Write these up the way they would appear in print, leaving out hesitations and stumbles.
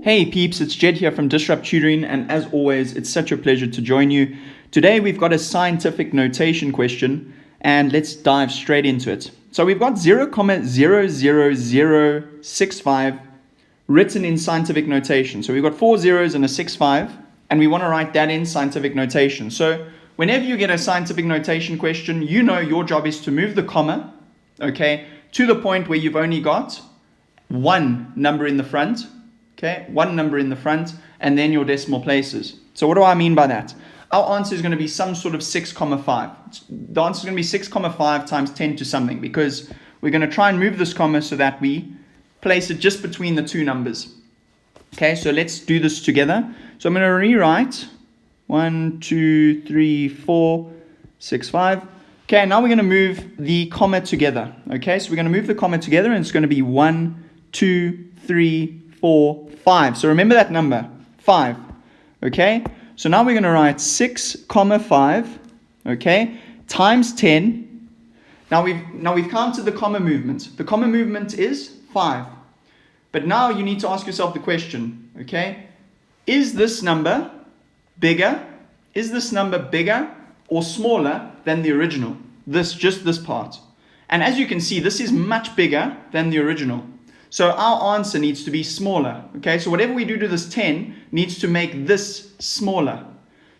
Hey peeps, it's Jedd here from Disrupt Tutoring, and as always, it's such a pleasure to join you. Today we've got a scientific notation question, and let's dive straight into it. So we've got 0,00065 written in scientific notation. So we've got 4 zeros and a 65, and we want to write that in scientific notation. So whenever you get a scientific notation question, you know your job is to move the comma, okay, to the point where you've only got one number in the front. Okay, one number in the front, and then your decimal places. So what do I mean by that? Our answer is going to be some sort of 6,5. The answer is going to be 6,5 times 10 to something, because we're going to try and move this comma so that we place it just between the two numbers. Okay, so let's do this together. So I'm going to rewrite 1, 2, 3, 4, 6, 5. Okay, now we're going to move the comma together. Okay, so we're going to move the comma together, and it's going to be 1, 2, 3, 4, 5. So remember that number, 5. Okay, so now we're going to write 6,5, okay, times 10. Now we've counted the comma movement. The comma movement is 5. But now you need to ask yourself the question, okay, is this number bigger? Is this number bigger or smaller than the original? Just this part. And as you can see, this is much bigger than the original. So our answer needs to be smaller, okay? So whatever we do to this 10 needs to make this smaller.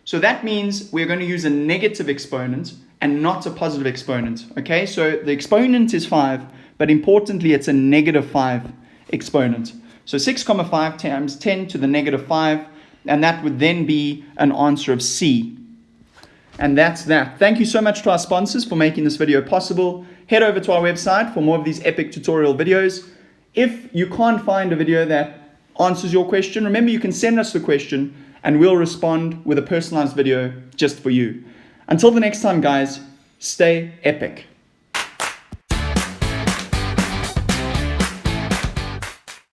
So that means we're going to use a negative exponent and not a positive exponent, okay? So the exponent is 5, but importantly, it's a negative 5 exponent. So 6,5 times 10 to the negative 5, and that would then be an answer of C. And that's that. Thank you so much to our sponsors for making this video possible. Head over to our website for more of these epic tutorial videos. If you can't find a video that answers your question, remember you can send us the question and we'll respond with a personalized video just for you. Until the next time, guys, stay epic.